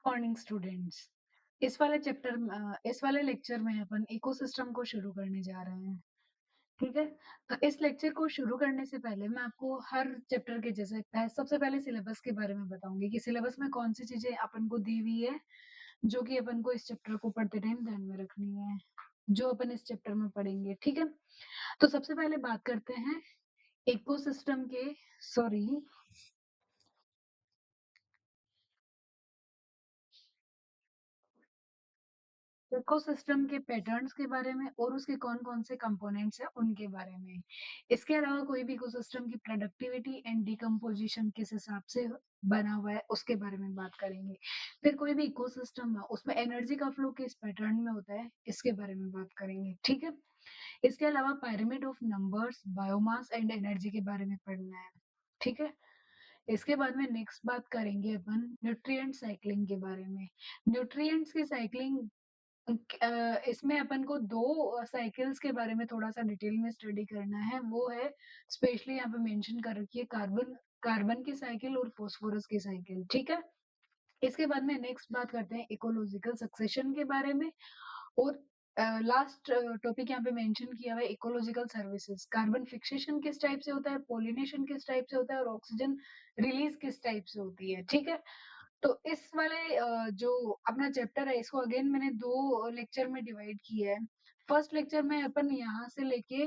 Morning students. इस वाले lecture में अपन इकोसिस्टम को शुरू करने जा रहे हैं। ठीक है। तो इस लेक्चर को शुरू करने से पहले मैं आपको हर चैप्टर के जैसे सबसे पहले सिलेबस के बारे में बताऊंगी कि सिलेबस में कौन सी चीजें अपन को दी हुई है जो कि अपन को इस चैप्टर को पढ़ते टाइम ध्यान में रखनी है, जो अपन इस चैप्टर में पढ़ेंगे। ठीक है। तो सबसे पहले बात करते हैं इकोसिस्टम के सॉरी इकोसिस्टम के पैटर्न्स के बारे में और उसके कौन-कौन से कंपोनेंट्स हैं उनके बारे में। इसके अलावा कोई भी इकोसिस्टम की प्रोडक्टिविटी एंड डिकम्पोजिशन किस हिसाब से बना हुआ है उसके बारे में बात करेंगे। फिर कोई भी इकोसिस्टम है उसमें एनर्जी का फ्लो किस पैटर्न में होता है इसके बारे में बात करेंगे। ठीक है। इसके अलावा pyramid of numbers, biomass and energy के बारे में पढ़ना है। ठीक है। इसके बाद में नेक्स्ट बात करेंगे अपन न्यूट्रिएंट साइक्लिंग के बारे में। न्यूट्रिएंट्स की साइक्लिंग इसमें अपन को 2 साइकिल्स के बारे में थोड़ा-सा डिटेल में स्टडी करना है, वो है स्पेशली यहाँ पे मेंशन कर रखी है कार्बन कार्बन की साइकिल और फास्फोरस की साइकिल, ठीक है? इसके बाद में नेक्स्ट बात करते हैं इकोलॉजिकल सक्सेशन के बारे में और लास्ट टॉपिक यहाँ पे मेंशन किया हुआ है इकोलॉजिकल सर्विसेज। कार्बन फिक्सेशन किस टाइप से होता है, पॉलिनेशन किस टाइप से होता है और ऑक्सीजन रिलीज किस टाइप से होती है, ठीक है? तो इस वाले जो अपना चैप्टर है इसको अगेन मैंने 2 लेक्चर में डिवाइड किया है। फर्स्ट लेक्चर में अपन यहाँ से लेके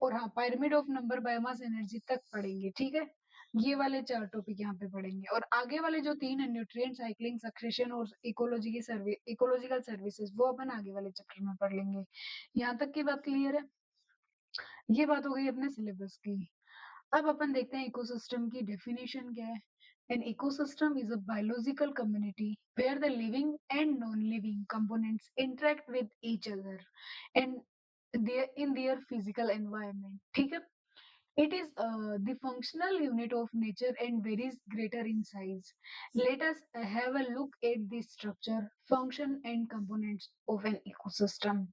और हाँ, pyramid of number, biomass, energy तक पढ़ेंगे, ठीक है? ये वाले 4 टॉपिक यहाँ पे पढ़ेंगे और आगे वाले जो 3 है न्यूट्रिएंट साइक्लिंग, सक्सेशन और इकोलॉजिकल सर्विसेज वो अपन आगे वाले चैप्टर में पढ़ लेंगे। यहाँ तक की बात क्लियर है? ये बात हो गई अपने सिलेबस की। अब अपन देखते हैं इकोसिस्टम की डेफिनेशन क्या है। An ecosystem is a biological community where the living and non-living components interact with each other and in their physical environment. ठीक है? It is the functional unit of nature and varies greater in size. Let us have a look at the structure, function, and components of an ecosystem.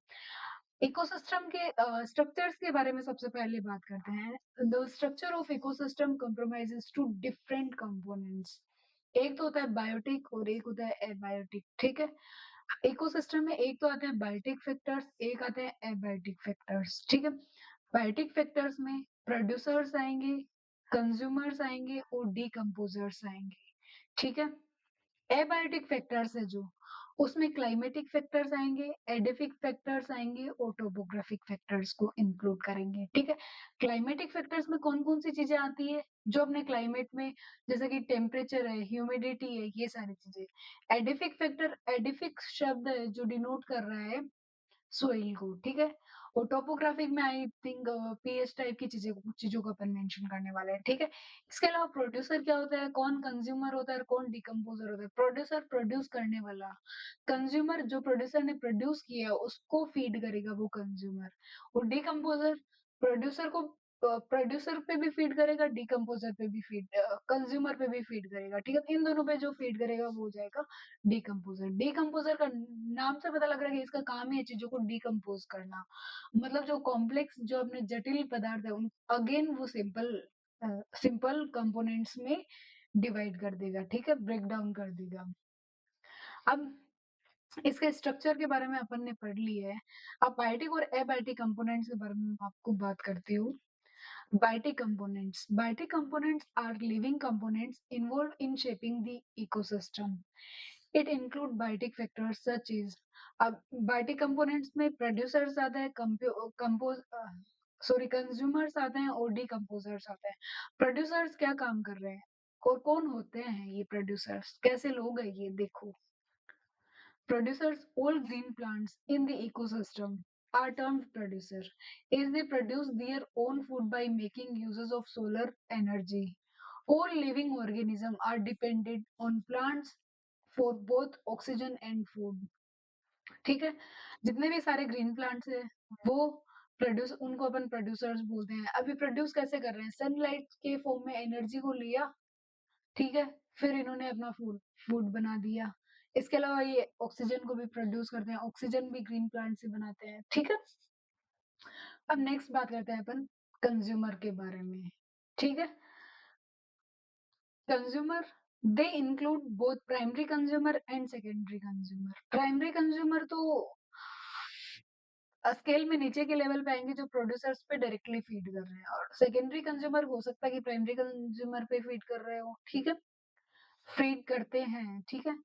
Ecosystem के structures के बारे में सबसे पहले बात करते हैं। The structure of ecosystem compromises two different components. एक तो होता है बायोटिक और एक होता है एबायोटिक, ठीक है? इकोसिस्टम में एक तो आते हैं बायोटिक फैक्टर्स, एक आते हैं एबायोटिक फैक्टर्स, ठीक है? बायोटिक फैक्टर्स में प्रोड्यूसर्स आएंगे, कंज्यूमर्स आएंगे और डिकम्पोजर्स आएंगे, ठीक है? एबायोटिक फैक्टर्स है जो, उसमें क्लाइमेटिक फैक्टर्स आएंगे, एडिफिक फैक्टर्स आएंगे और टोपोग्राफिक फैक्टर्स को इंक्लूड करेंगे, ठीक है? क्लाइमेटिक फैक्टर्स में कौन कौन सी चीजें आती है जो अपने क्लाइमेट में, जैसे कि टेम्परेचर है, ह्यूमिडिटी है, ये सारी चीजें। एडिफिक शब्द है जो डिनोट कर रहा है सोइल को, ठीक है? और टोपोग्राफिक में आई थिंक पीएच टाइप की चीजों को अपन मेंशन करने वाले हैं, ठीक है? इसके अलावा प्रोड्यूसर क्या होता है, कौन कंज्यूमर होता है और कौन डिकम्पोजर होता है। प्रोड्यूसर प्रोड्यूस करने वाला, कंज्यूमर जो प्रोड्यूसर ने प्रोड्यूस किया उसको फीड करेगा वो कंज्यूमर, और डिकम्पोजर प्रोड्यूसर को प्रोड्यूसर पे भी फीड करेगा, डिकम्पोजर पे भी कंज्यूमर पे भी फीड करेगा, ठीक है? इन दोनों पे जो फीड करेगा वो हो जाएगा डिकम्पोजर। डिकम्पोजर का नाम से पता लग रहा है कि इसका काम ही है चीजों को डिकम्पोज करना, मतलब जो कॉम्प्लेक्स, जो अपने जटिल पदार्थ है उन अगेन वो सिंपल कंपोनेंट्स में डिवाइड कर देगा, ठीक है? ब्रेक डाउन कर देगा। अब इसके स्ट्रक्चर के बारे में अपन ने पढ़ लिया है। अब बायोटिक और एबायोटिक कंपोनेंट्स के बारे में मैं आपको बात करती हूँ। Biotic components are living components involved in shaping the ecosystem. It include biotic factors such as, अब biotic components में producers आते हैं, कंज्यूमर्स आते हैं और डिकम्पोजर्स आते हैं। प्रोड्यूसर्स क्या काम कर रहे हैं और कौन होते हैं ये प्रोड्यूसर्स, कैसे लोग हैं ये देखो। Producers, all green plants in the ecosystem are termed producer, as they produce their own food by making uses of solar energy. All living organisms are dependent on plants for both oxygen and food. ठीक है? जितने भी सारे green plants है वो produce उनको अपन producers बोलते हैं। अभी प्रोड्यूस कैसे कर रहे हैं, सनलाइट के फॉर्म में एनर्जी को लिया, ठीक है? फिर इन्होंने अपना फूड फूड बना दिया। इसके अलावा ये ऑक्सीजन को भी प्रोड्यूस करते हैं, ऑक्सीजन भी ग्रीन प्लांट से बनाते हैं, ठीक है? अब नेक्स्ट बात करते हैं अपन कंज्यूमर के बारे में, ठीक है? Consumer they include both primary consumer and secondary consumer. Primary consumer तो स्केल में नीचे के लेवल पे आएंगे, जो प्रोड्यूसर्स पे डायरेक्टली फीड कर रहे हैं, और सेकेंडरी कंज्यूमर हो सकता है कि प्राइमरी कंज्यूमर पे फीड कर रहे हो, ठीक है, फीड करते हैं, ठीक है।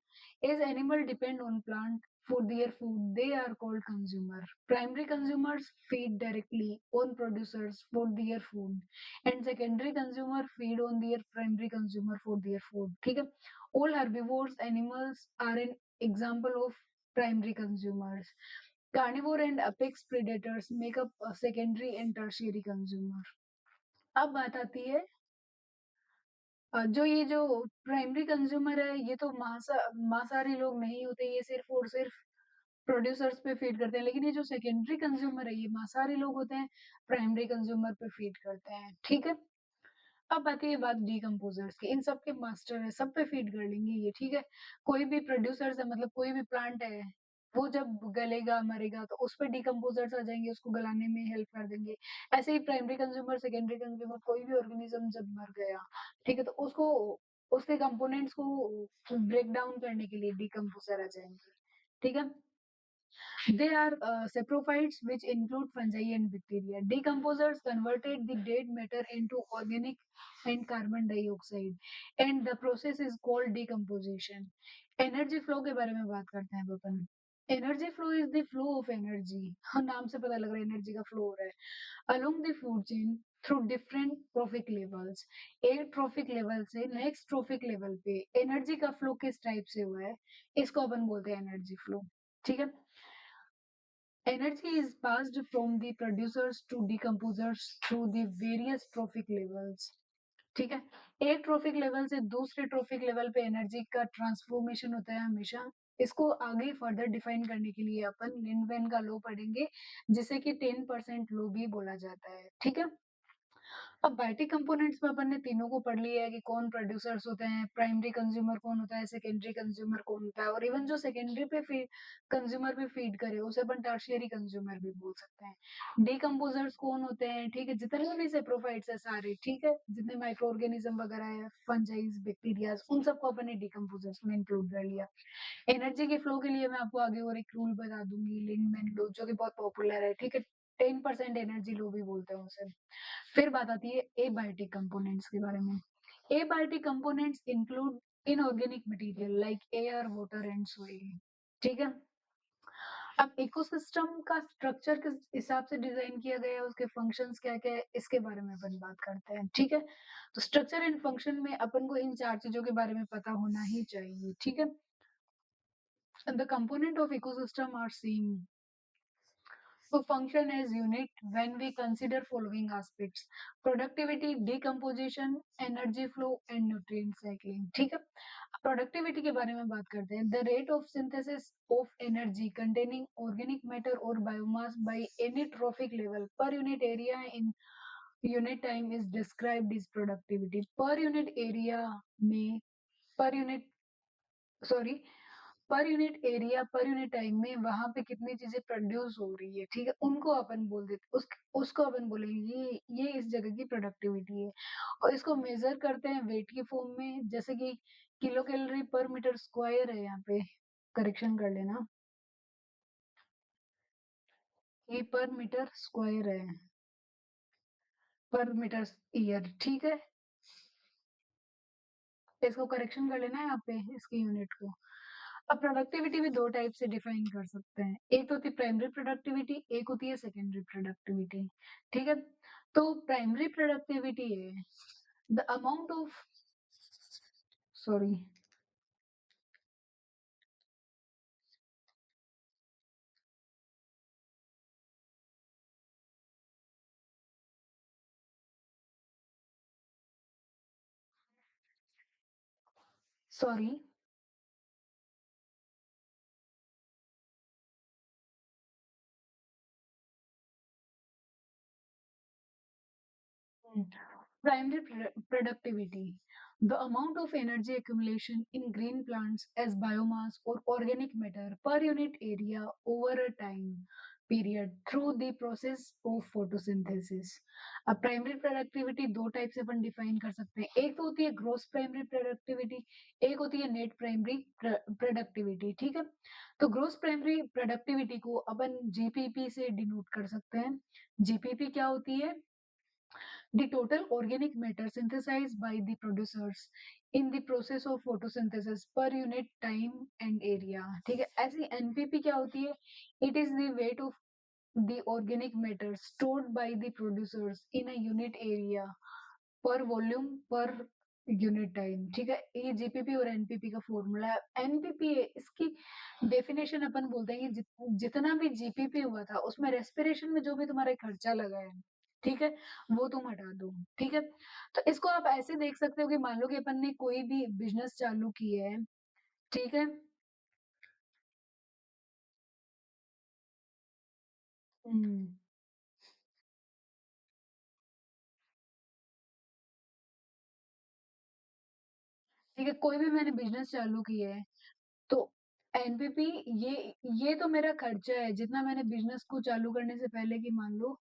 As animal depend on plant for their food they are called consumer. Primary consumers feed directly on producers for their food and secondary consumer feed on their primary consumer for their food, ठीक है। All herbivores animals are an example of primary consumers. Carnivore and apex predators make up a secondary and tertiary consumer. अब बात आती है जो ये जो primary consumer है, ये तो मांसाहारी लोग नहीं होते, ये सिर्फ और सिर्फ प्रोड्यूसर्स पे फीड करते हैं। लेकिन ये जो सेकेंडरी कंज्यूमर है, ये मांसाहारी लोग होते हैं, प्राइमरी कंज्यूमर पे फीड करते हैं, ठीक है। अब आती है बात डीकम्पोजर्स की। इन सब के मास्टर है, सब पे फीड कर लेंगे ये, ठीक है। कोई भी प्रोड्यूसर्स है, मतलब कोई भी प्लांट है, वो जब गलेगा मरेगा तो उस पे डीकम्पोजर्स आ जाएंगे, उसको गलाने में हेल्प कर देंगे। ऐसे ही प्राइमरी कंज्यूमर सेकेंडरी कंज्यूमर, कोई भी ऑर्गेनिज्म जब मर गया, ठीक है, तो उसको उसके कंपोनेंट्स को ब्रेक डाउन करने के लिए डीकम्पोजर आ जाएंगे, ठीक है। They are saprophytes, which include fungi and bacteria. Decomposers converted the dead matter into organic and carbon dioxide, and the process is called decomposition. Energy flow के बारे में बात करते हैं अब अपन। Energy flow is the flow of energy. हाँ, नाम से पता लग रहा है एनर्जी का फ्लो हो रहा है along the food chain through different trophic levels. एक ट्रॉफिक लेवल से नेक्स्ट ट्रॉफिक लेवल पे एनर्जी का फ्लो किस टाइप से हुआ है, इसको अपन बोलते हैं एनर्जी फ्लो, ठीक है। Energy is passed from the producers to decomposers through the various trophic levels. ठीक है, एक ट्रॉफिक लेवल से दूसरे ट्रॉफिक लेवल पे एनर्जी का ट्रांसफॉर्मेशन होता है हमेशा। इसको आगे फर्दर डिफाइन करने के लिए अपन लिंडमैन का लॉ पढ़ेंगे, जिसे कि 10% लॉ भी बोला जाता है, ठीक है। अब बायोटिक कंपोनेंट्स में अपन ने तीनों को पढ़ लिया है कि कौन प्रोड्यूसर्स होते हैं, प्राइमरी कंज्यूमर कौन होता है, सेकेंडरी कंज्यूमर कौन होता है, और इवन जो सेकेंडरी पे फीड कंज्यूमर पे फीड करे उसे अपन टर्शियरी कंज्यूमर भी बोल सकते हैं। डीकम्पोजर्स कौन होते हैं, ठीक है, जितने भी सेप्रोफाइट्स है सारे, ठीक है, जितने माइक्रो ऑर्गेनिज्म वगैरह है, फंजाइज, बैक्टीरिया, उन सबको अपन ने डीकम्पोजर्स में इंक्लूड कर लिया। एनर्जी के फ्लो के लिए मैं आपको आगे और एक रूल बता दूंगी, लिंडमैन लॉ, जो कि बहुत पॉपुलर है, ठीक है। 10% एनर्जी लो भी बोलते हैं उसे। फिर बात आती है एबायोटिक कंपोनेंट्स के बारे में। Abiotic components include inorganic material like air, water and soil, ठीक है। अब इकोसिस्टम का स्ट्रक्चर किस हिसाब से डिजाइन किया गया है, उसके फंक्शंस क्या क्या है, इसके बारे में अपन बात करते हैं, ठीक है। तो स्ट्रक्चर एंड फंक्शन में अपन को इन चार चीजों के बारे में पता होना ही चाहिए, ठीक है। The component of ecosystem are same to function as unit when we consider following aspects: productivity, decomposition, energy flow and nutrient cycling, ठीक है। प्रोडक्टिविटी के बारे में बात करते हैं। The rate of synthesis of energy containing organic matter और biomass by any trophic level per unit area in unit time is described is productivity. Per unit area में, per unit, sorry, per unit area, per unit time में वहां पे कितनी चीजें produce हो रही है, ठीक है, उनको अपन बोल देते, उसको अपन बोलेंगे ये इस जगह की प्रोडक्टिविटी है। और इसको मेजर करते हैं वेट की फॉर्म में, जैसे कि किलो कैलोरी पर मीटर स्क्वायर है, यहाँ पे करेक्शन कर लेना, ये पर मीटर स्क्वायर है, पर मीटर ईयर, ठीक है। इसको करेक्शन कर लेना है यहाँ पे, इसकी यूनिट को। अब प्रोडक्टिविटी भी दो टाइप से डिफाइन कर सकते हैं, एक तो होती है प्राइमरी प्रोडक्टिविटी, एक होती है सेकेंडरी प्रोडक्टिविटी, ठीक है। तो प्राइमरी प्रोडक्टिविटी है the amount of, sorry, sorry, primary productivity, the amount of energy accumulation in green plants as biomass or organic matter per unit area over a time period through the process of photosynthesis. अब primary productivity दो type से अपन define कर सकते हैं, एक तो होती है ग्रोस प्राइमरी प्रोडक्टिविटी, एक होती है नेट प्राइमरी प्रोडक्टिविटी। ठीक है, तो ग्रोस प्राइमरी प्रोडक्टिविटी को अपन जीपीपी से डिनोट कर सकते हैं। जीपीपी क्या होती है? The total organic matter synthesized by the producers in the process of photosynthesis per unit time and area। ठीक है, ऐसी एनपीपी क्या होती है? It is the weight of the organic matter stored by the producers in a unit area per volume per unit time. ठीक है, ये GPP और एनपीपी का फॉर्मूला है। एनपीपी इसकी डेफिनेशन अपन बोलते हैं कि जितना भी जीपीपी हुआ था उसमें रेस्पिरेशन में जो भी तुम्हारा खर्चा लगा है, ठीक है, वो तुम हटा दो। ठीक है, तो इसको आप ऐसे देख सकते हो कि मान लो कि अपन ने कोई भी बिजनेस चालू की है। ठीक है। हम्म। ठीक है, कोई भी मैंने बिजनेस चालू की है, तो एनपीपी, ये ये तो मेरा खर्चा है जितना मैंने बिजनेस को चालू करने से पहले की मान लो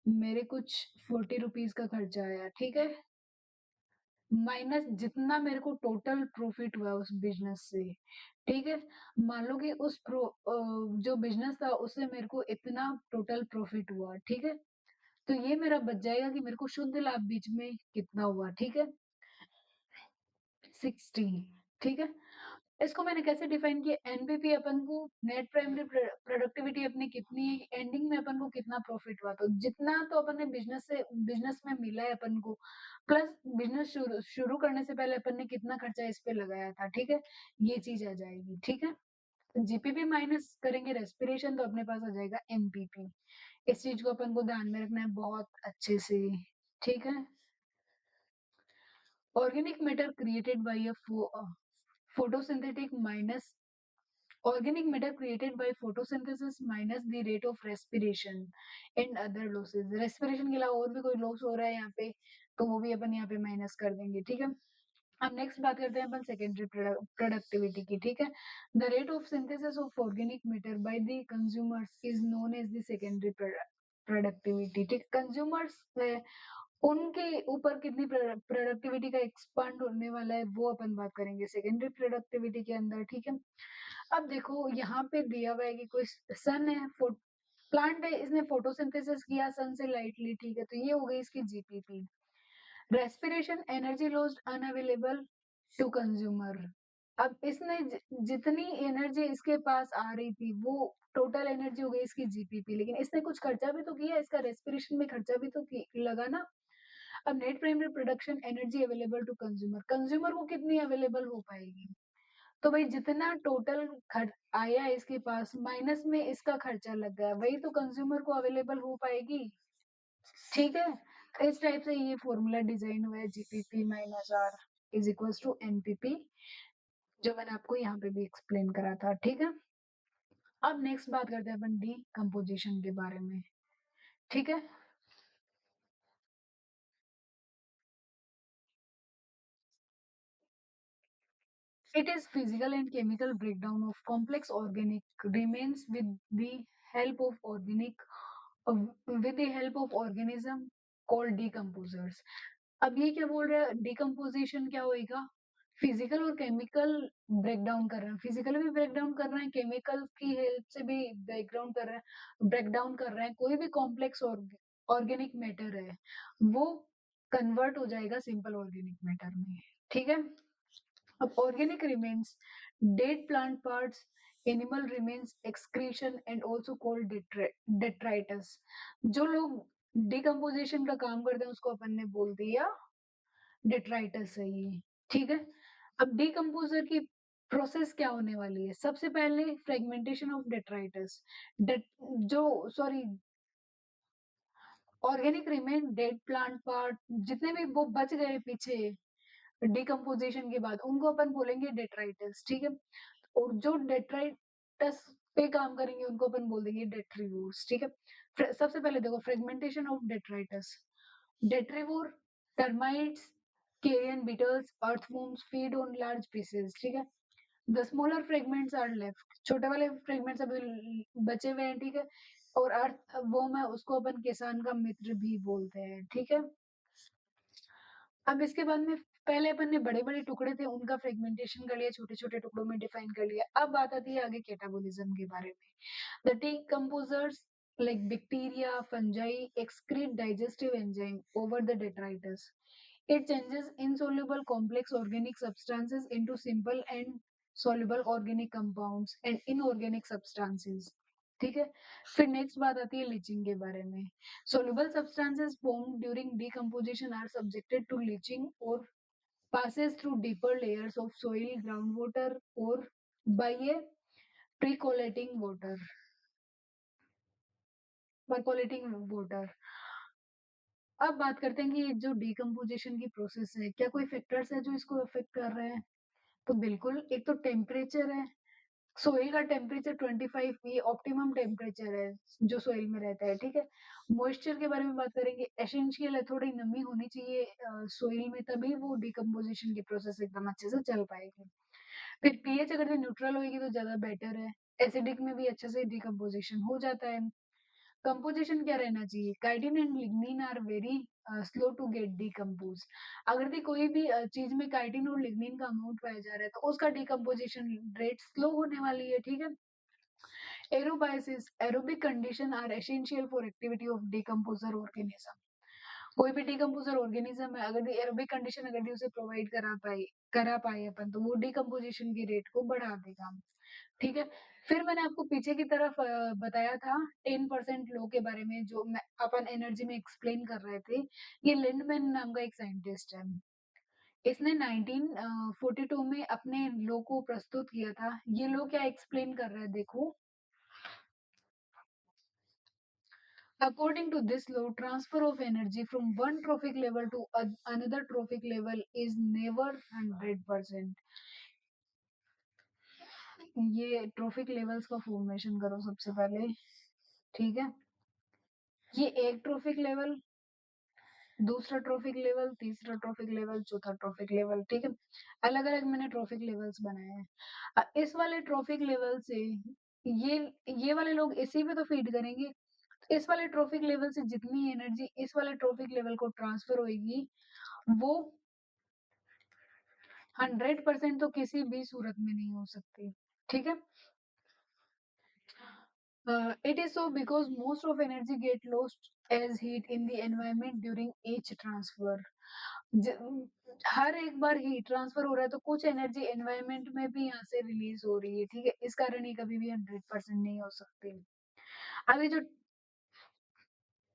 मेरे कुछ 40 रुपीज का खर्चा आया। ठीक है, माइनस जितना मेरे को टोटल प्रॉफिट हुआ उस बिजनेस से। ठीक है, मान लो कि जो बिजनेस था उससे मेरे को इतना टोटल प्रॉफिट हुआ। ठीक है, तो ये मेरा बच जाएगा कि मेरे को शुद्ध लाभ बीच में कितना हुआ। ठीक है, 60। ठीक है, इसको मैंने कैसे डिफाइन किया? एनपीपी अपन को नेट प्राइमरी प्रोडक्टिविटी अपनी कितनी है, एंडिंग में अपन को कितना प्रॉफिट हुआ, तो जितना तो अपन ने बिजनेस में मिला है अपन को, प्लस बिजनेस शुरू शुरू करने से पहले अपन ने कितना खर्चा इस पे लगाया था। ठीक है, ये चीज आ जाएगी। ठीक है, जीपीपी माइनस करेंगे रेस्पिरेशन तो अपने पास आ जाएगा एमपीपी। इस चीज को अपन को ध्यान में रखना है बहुत अच्छे से। ठीक है, organic matter created by a photosynthetic minus organic matter created by photosynthesis minus the rate of respiration and other losses। respiration के अलावा और भी कोई लॉस हो रहा है यहाँ पे, तो वो भी अपन यहाँ पे माइनस कर देंगे। ठीक है, अब नेक्स्ट बात करते हैं अपन सेकेंडरी प्रोडक्टिविटी की। ठीक है, the rate of synthesis of organic matter by the consumers is known as the secondary productivity. ठीक, कंज्यूमर्स उनके ऊपर कितनी प्रोडक्टिविटी का एक्सपांड होने वाला है वो अपन बात करेंगे सेकेंडरी प्रोडक्टिविटी के अंदर। ठीक है, अब देखो यहाँ पे दिया हुआ है कि कोई सन है, प्लांट है, इसने फोटोसिंथेसिस किया सन से लाइटली। ठीक है, तो ये हो गई इसकी GPP. Respiration energy lost unavailable to consumer. अब इसने जितनी एनर्जी इसके पास आ रही थी वो टोटल एनर्जी हो गई इसकी जीपीपी, लेकिन इसने कुछ खर्चा भी तो किया, इसका रेस्पिरेशन में खर्चा भी तो लगा ना। अब net primary production energy available to consumer, consumer को कितनी अवेलेबल हो पाएगी? तो भाई जितना टोटल खर्च आया इसके पास माइनस में इसका खर्चा लग गया, वही तो कंज्यूमर को अवेलेबल हो पाएगी। ठीक है, तो इस टाइप से ये फॉर्मूला डिजाइन हुआ है, GPP minus R is equal to NPP, जो मैंने आपको यहाँ पे भी एक्सप्लेन करा था। ठीक है, अब नेक्स्ट बात करते हैं अपन डी कंपोजिशन के बारे में। ठीक है, it is physical and chemical breakdown of complex organic remains help of organic with the help of organism called decomposers। अब ये क्या बोल रहा है? डिकम्पोजिशन क्या होएगा? फिजिकल और केमिकल ब्रेकडाउन कर रहे हैं, फिजिकल भी ब्रेकडाउन कर रहे हैं, केमिकल की हेल्प से भी ब्रेकडाउन कर रहे हैं। कोई भी कॉम्प्लेक्स ऑर्गेनिक मैटर है वो कन्वर्ट हो जाएगा सिंपल ऑर्गेनिक मैटर में। ठीक है, अब organic remains, dead plant parts, animal remains, excretion and also called detritus. जो लोग डिकम्पोजिशन का काम करते हैं उसको अपन ने बोल दिया डेट्राइटस है ये। ठीक है, अब डिकम्पोजर की प्रोसेस क्या होने वाली है? सबसे पहले फ्रेगमेंटेशन ऑफ डेट्राइटस, जो sorry organic remain, dead plant part, जितने भी वो बच गए पीछे डिकम्पोजिशन के बाद उनको अपन बोलेंगे डेट्राइटस। ठीक है, और जो डेट्राइटस पे काम करेंगे उनको अपन बोल देंगे डेट्रीवोर्स। ठीक है, सबसे पहले देखो fragmentation of detritus. Detritivore termites, carrion beetles, earthworms feed on large pieces। ठीक है, the smaller fragments are left, छोटे वाले फ्रेगमेंट्स अभी बचे हुए हैं। ठीक है, और अर्थ वो में उसको अपन किसान का मित्र भी बोलते हैं, ठीक है? अब इसके बाद में पहले अपन ने बड़े-बड़े टुकड़े थे उनका फ्रेगमेंटेशन कर लिया, छोटे-छोटे टुकड़ों में डिफाइन कर लिया। अब बात आती है आगे कैटाबोलिज्म के बारे में। The decomposers like bacteria, fungi excrete digestive enzyme over the detritus. It changes insoluble complex organic substances into simple and soluble organic compounds and inorganic substances. ठीक है। फिर नेक्स्ट बात आती है लीचिंग के बारे में। Soluble substances formed during decomposition are subjected to leaching or passes through deeper layers of soil, groundwater or by a percolating water. Percolating water. अब बात करते हैं कि जो डिकम्पोजिशन की प्रोसेस है, क्या कोई फैक्टर्स है जो इसको अफेक्ट कर रहे हैं? तो बिल्कुल, एक तो टेम्परेचर है, सोइल का टेम्परेचर 25 ये ऑप्टिमम टेम्परेचर है, जो सोइल में रहता है, ठीक है? मॉइस्चर के बारे में बात करेंगे, एसेंशियल है, थोड़ी नमी होनी चाहिए सोइल में तभी वो डिकम्पोजिशन की प्रोसेस एकदम अच्छे से चल पाएगी। फिर पीएच अगर ये न्यूट्रल होएगी तो ज़्यादा बेटर है, एसिडिक में भी अच्छे से डिकम्पोजिशन हो जाता है। कंपोजिशन क्या रहना चाहिए? Chitin and lignin are very slow to get decompose. अगर भी कोई भी चीज में काइटिन और लिग्निन का अमाउंट पाया जा रहा है तो उसका डिकम्पोजिशन रेट स्लो होने वाली है, ठीक है? Aerobiosis aerobic condition are essential for activity of decomposer organism. कोई भी डिकम्पोजर ऑर्गेनिज्म है अगर एरोबिक कंडीशन अगर उसे प्रोवाइड करा पाए अपन तो वो डिकम्पोजिशन की रेट को बढ़ा देगा, ठीक है? फिर मैंने आपको पीछे की तरफ बताया था 10% लॉ के बारे में जो मैं अपन एनर्जी में एक्सप्लेन कर रहे थे। ये लिंडमैन नाम का एक साइंटिस्ट है। इसने 1942 में अपने लॉ को प्रस्तुत किया था। ये लॉ क्या एक्सप्लेन कर रहा है देखो। According to this law, transfer of energy from one trophic level to another trophic level is never 100%. ये ट्रॉफिक लेवल्स का फॉर्मेशन करो सबसे पहले, ठीक है? ये एक ट्रॉफिक लेवल, दूसरा ट्रॉफिक लेवल, तीसरा ट्रॉफिक लेवल, चौथा ट्रॉफिक लेवल, ठीक है? अलग-अलग मैंने ट्रॉफिक लेवल्स बनाए हैं। इस वाले ट्रॉफिक लेवल से ये ये वाले लोग इसी पे तो फीड करेंगे। इस वाले ट्रॉफिक लेवल से जितनी एनर्जी इस वाले ट्रॉफिक लेवल को ट्रांसफर होएगी, वो 100% तो किसी भी सूरत में नहीं हो सकती, ठीक है? It is so because most of energy get lost as heat in the environment during each transfer. ज हर एक बार हीट ट्रांसफर हो रहा है तो कुछ एनर्जी एनवायरनमेंट में भी यहाँ से रिलीज हो रही है, ठीक है? इस कारण ये कभी भी 100% नहीं हो सकती। अब ये जो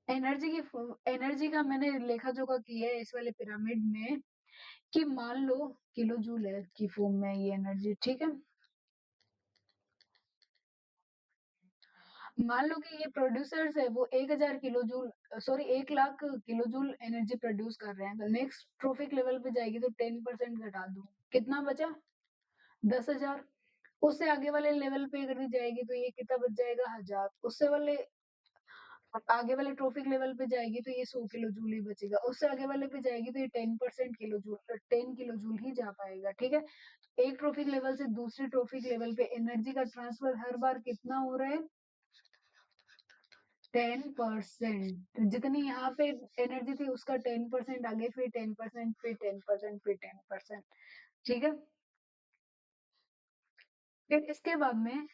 एनर्जी का मैंने लेखा-जोखा किया है इस वाले पिरामिड में कि मान लो किलो जूल है की फॉर्म में ये एनर्जी, ठीक है? मान लो कि ये प्रोड्यूसर्स है वो 1000 kilo joule sorry 1 lakh kilo joule energy produce कर रहे हैं तो नेक्स्ट ट्रॉफिक लेवल पे जाएगी तो 10% घटा दो कितना बचा 10,000 उससे आगे वाले लेवल पे अगर जाएगी तो ये कितना बच जाएगा 1000 उससे वाले आगे वाले ट्रॉफिक लेवल पे जाएगी तो ये 100 किलो जूल ही बचेगा उससे आगे वाले पे जाएगी तो ये 10% किलो जूल 10 किलो जूल ही जा पाएगा ठीक है एक ट्रॉफिक लेवल से दूसरे ट्रॉफिक लेवल पे एनर्जी का ट्रांसफर हर बार कितना हो रहा है 10% जितनी यहाँ पे एनर्जी थी उसका 10% आगे फिर 10% फिर 10% फिर 10% ठीक है फिर इसके बाद में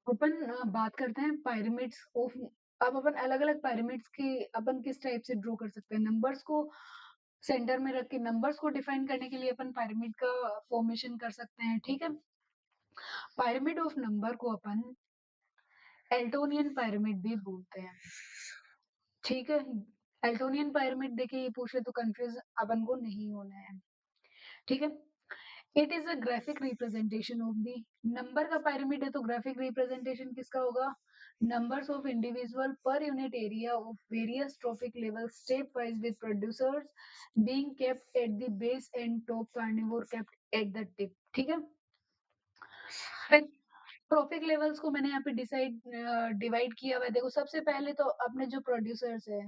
अपन बात करते हैं पायरामिड्स ऑफ अब अपन अलग अलग पायरामिड्स की अपन किस टाइप से ड्रॉ कर सकते हैं नंबर्स को सेंटर में रख के नंबर्स को डिफाइन करने के लिए अपन पायरामिड का फॉर्मेशन कर सकते हैं ठीक है पायरामिड ऑफ नंबर को अपन एल्टोनियन पायरामिड भी बोलते हैं ठीक है एल्टोनियन पायरामिड देखिए ये पूछे तो कंफ्यूज अपन को नहीं होना है ठीक है it is a graphic representation of the number का पायरामिड है तो ग्राफिक रिप्रेजेंटेशन किसका होगा numbers of individual per unit area of various trophic levels stepwise with producers being kept at the base and top carnivore kept at the tip ठीक है फिर trophic levels को मैंने यहाँ पे डिवाइड किया हुआ है देखो सबसे पहले तो अपने जो प्रोड्यूसर्स है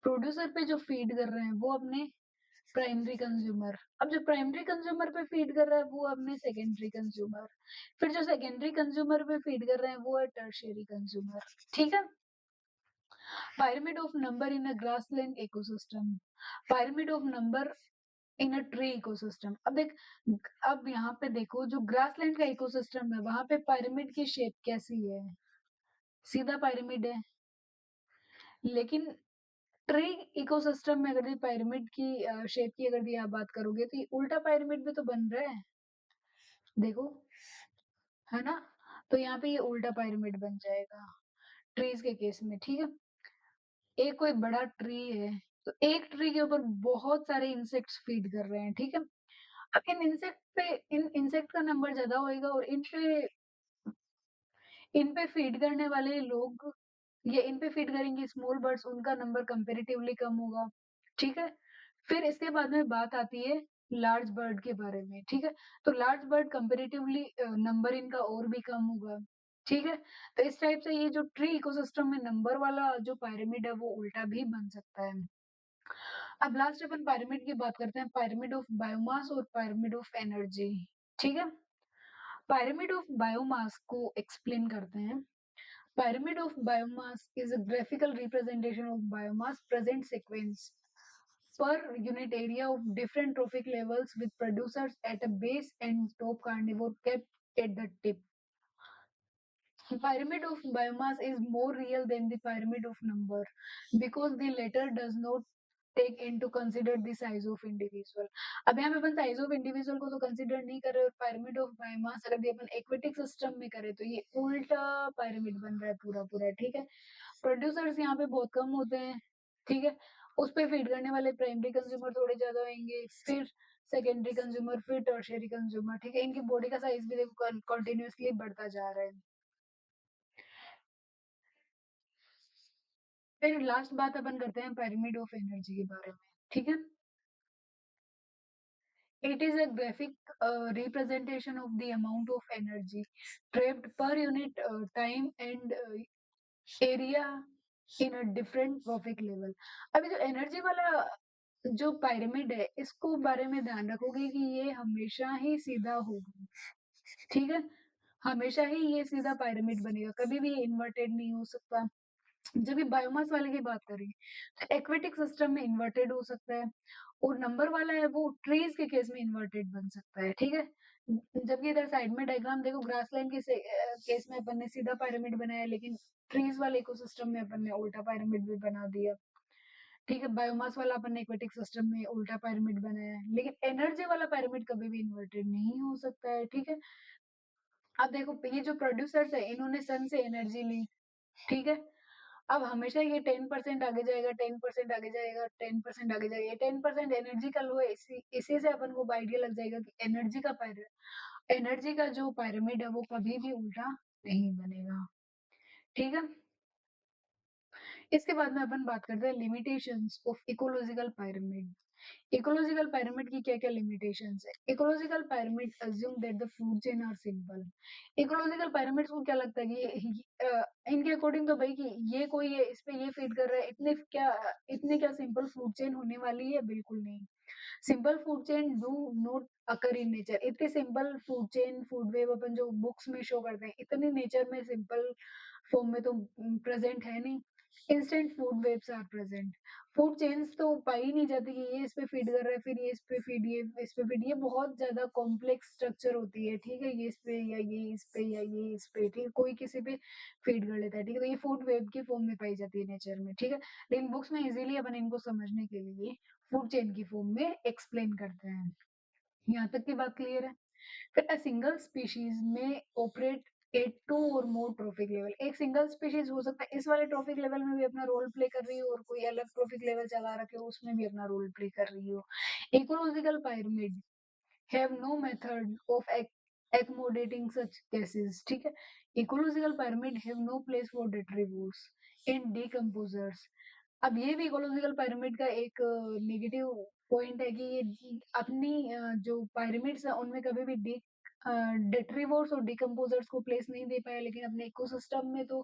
प्रोड्यूसर पे जो फीड कर रहे हैं वो अपने प्राइमरी कंज्यूमर। अब जो प्राइमरी कंज्यूमर पे फीड कर रहा है वो अपने सेकेंडरी कंज्यूमर, फिर जो सेकेंडरी कंज्यूमर पे फीड कर रहे हैं वो है टर्शियरी कंज्यूमर। ठीक है। pyramid of number in a grassland ecosystem, pyramid of number in a tree ecosystem. अब देख, अब यहाँ पे देखो जो ग्रासलैंड का इकोसिस्टम है वहां पे पिरामिड की शेप कैसी है, सीधा पिरामिड है। लेकिन ट्री इकोसिस्टम में अगर पिरामिड की शेप की अगर आप बात करोगे तो ये उल्टा पिरामिड भी तो बन रहा है, देखो, है ना। तो यहाँ पे ये उल्टा पिरामिड बन जाएगा ट्रीज के केस में। ठीक है। एक कोई बड़ा ट्री है तो एक ट्री के ऊपर बहुत सारे इंसेक्ट्स फीड कर रहे हैं। ठीक है। अब इन इंसेक्ट का नंबर ज्यादा होएगा और इन पे फीड करने वाले लोग या इन पे फीड करेंगे स्मॉल बर्ड्स, उनका नंबर कंपेरेटिवली कम होगा। ठीक है। फिर इसके बाद में बात आती है लार्ज बर्ड के बारे में। ठीक है। तो लार्ज बर्ड कंपेरेटिवली नंबर इनका और भी कम होगा। ठीक है। तो इस टाइप से ये जो ट्री इकोसिस्टम में नंबर वाला जो पिरामिड है वो उल्टा भी बन सकता है। अब लास्ट अपन पिरामिड की बात करते हैं, पिरामिड ऑफ बायोमास और पिरामिड ऑफ एनर्जी। ठीक है। पिरामिड ऑफ बायोमास को एक्सप्लेन करते हैं। Pyramid of biomass is a graphical representation of biomass present sequence per unit area of different trophic levels with producers at a base and top carnivore kept at the tip. The pyramid of biomass is more real than the pyramid of number because the latter does not take into consider the size of individual. अब यहाँ पे अपन size of individual को तो consider नहीं कर रहे और pyramid of biomass अगर ये अपन एक्वेटिक सिस्टम में करें तो ये उल्टा pyramid बन रहा है पूरा पूरा। ठीक है। प्रोड्यूसर्स यहाँ पे बहुत कम होते हैं। ठीक है। उस पे फीड करने वाले प्राइमरी कंज्यूमर थोड़े ज्यादा होंगे, फिर सेकेंडरी कंज्यूमर, फिर टर्शियरी कंज्यूमर। ठीक है। इनकी बॉडी का साइज भी देखो कंटिन्यूअसली बढ़ता जा रहा है। फिर लास्ट बात अपन करते हैं पिरामिड ऑफ एनर्जी के बारे में। ठीक है। It is a graphic representation of the amount of energy trapped per unit time and area in a different trophic level. अभी जो एनर्जी वाला जो पिरामिड है इसको बारे में ध्यान रखोगे कि ये हमेशा ही सीधा होगा। ठीक है। हमेशा ही ये सीधा पिरामिड बनेगा, कभी भी इन्वर्टेड नहीं हो सकता। जब भी बायोमास वाले की बात करें तो एक्वेटिक सिस्टम में इन्वर्टेड हो सकता है और नंबर वाला है वो ट्रीज के केस में इन्वर्टेड बन सकता है। ठीक है। जबकि इधर साइड में डायग्राम देखो, ग्रासलैंड के केस में अपन ने सीधा पिरामिड बनाया लेकिन ट्रीज वाले इकोसिस्टम में अपन ने उल्टा पिरामिड भी बना दिया। ठीक है। बायोमास वाला अपन ने एक्वेटिक सिस्टम में उल्टा पिरामिड बनाया है लेकिन एनर्जी वाला पिरामिड कभी भी इन्वर्टेड नहीं हो सकता है। ठीक है। अब देखो ये जो प्रोड्यूसर्स है इन्होंने सन से एनर्जी ली। ठीक है। अब हमेशा ये 10% आगे जाएगा, 10% आगे जाएगा, 10% आगे जाएगा। ये 10% एनर्जी का लो है, इसी से अपन को आइडिया लग जाएगा कि एनर्जी का जो पिरामिड है वो कभी भी उल्टा नहीं बनेगा। ठीक है। इसके बाद में अपन बात करते हैं limitations of ecological pyramid. Ecological pyramid की क्या-क्या लिमिटेशंस है? Ecological pyramid assume that the food chain are simple. Ecological pyramids को क्या लगता है कि इनके अकॉर्डिंग तो भाई कि ये कोई है, इस पे ये फीड कर रहा है, इतने क्या सिंपल फूड चेन होने वाली है? बिल्कुल नहीं। Simple food chain do not occur in nature. इतने simple food chain, food web अपन जो बुक्स में शो करते हैं, इतनी नेचर में सिंपल फॉर्म में तो प्रेजेंट है नहीं। Instant food webs are present. Food chains तो पाई ही नहीं जाती कि ये इस पे फीड कर रहा है, फिर ये इस पे फीड, ये इस पे फीड। ये बहुत ज्यादा कॉम्प्लेक्स स्ट्रक्चर होती है। ठीक है। ये इस पे या ये इस पे या ये इस पे, ठीक है, कोई किसी पे फीड कर लेता है। ठीक है। तो ये फूड वेव की फॉर्म में पाई जाती है नेचर में। ठीक है। लेकिन बुक्स में इजीली अपन इनको समझने के लिए फूड चेन की फॉर्म में एक्सप्लेन करते हैं। यहाँ तक की बात क्लियर है। फिर अ सिंगल स्पीशीज में ऑपरेट एट टू और मोर ट्रॉफिक लेवल। एक सिंगल स्पीशीज हो सकता है इस वाले ट्रॉफिक लेवल में भी अपना रोल प्ले कर रही हो और कोई अलग ट्रॉफिक लेवल चला रखे हो उसमें भी अपना रोल प्ले कर रही हो। Ecological pyramid have no method of accommodating such cases। ठीक है। Ecological pyramid have no place for detritivores and decomposers। अब ये भी इकोलॉजिकल पिरामिड का एक नेगेटिव पॉइंट है कि ये अपनी जो पिरामिड्स है उनमें कभी भी डेट्रीवोर्स और डिकम्पोजर्स को प्लेस नहीं दे पाया, लेकिन अपने इकोसिस्टम में तो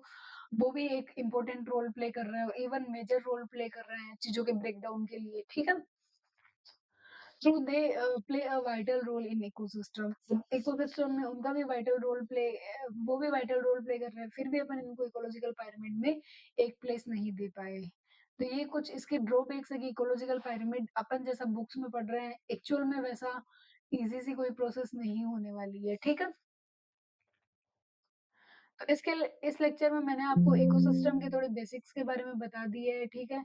वो भी एक इम्पोर्टेंट रोल प्ले कर रहे हैं, इवन मेजर रोल प्ले कर रहे हैं चीजों के ब्रेकडाउन के लिए। ठीक है। So they play a vital role in ecosystem. Ecosystem में उनका भी वाइटल रोल प्ले वो भी वाइटल रोल प्ले कर रहे हैं, फिर भी अपन इनको इकोलॉजिकल पिरामिड में एक प्लेस नहीं दे पाए। तो ये कुछ इसके ड्रॉबैक्स है कि इकोलॉजिकल पिरामिड अपन जैसा बुक्स में पढ़ रहे हैं, एक्चुअल में वैसा ईज़ी सी कोई प्रोसेस नहीं होने वाली है, ठीक है? तो इस लेक्चर में मैंने आपको इकोसिस्टम के थोड़े बेसिक्स के बारे में बता दिए है, ठीक है?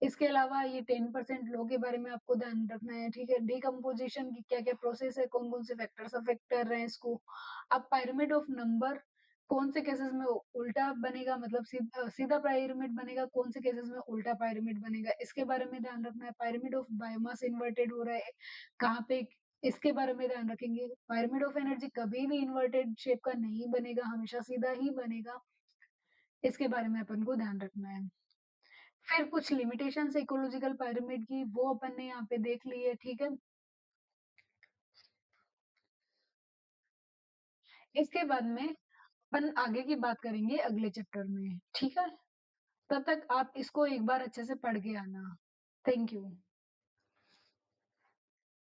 इसके अलावा ये 10% लॉ के बारे में आपको ध्यान रखना है, ठीक है? डिकम्पोज़िशन की क्या-क्या प्रोसेस है, कौन-कौन से फैक्टर्स अफेक्ट कर रहे हैं इसको। अब पिरामिड ऑफ नंबर कौन से केसेस में उल्टा बनेगा मतलब सीधा पिरामिड बनेगा, कौन से केसेस में उल्टा पिरामिड बनेगा, इसके बारे में ध्यान रखना है। पिरामिड ऑफ बायोमास इन्वर्टेड हो रहा है, कहाँ पे इसके बारे में ध्यान रखेंगे। पिरामिड ऑफ एनर्जी कभी भी इन्वर्टेड शेप का नहीं बनेगा, हमेशा सीधा ही बनेगा। इसके बारे में अपन को ध्यान रखना है। फिर कुछ लिमिटेशंस इकोलॉजिकल पिरामिड की वो अपन ने यहाँ पे देख ली है, ठीक है? इसके बाद में अपन आगे की बात करेंगे अगले चैप्टर में, ठीक है? तब तक आप इसको एक बार अच्छे से पढ़ के आना। Thank you.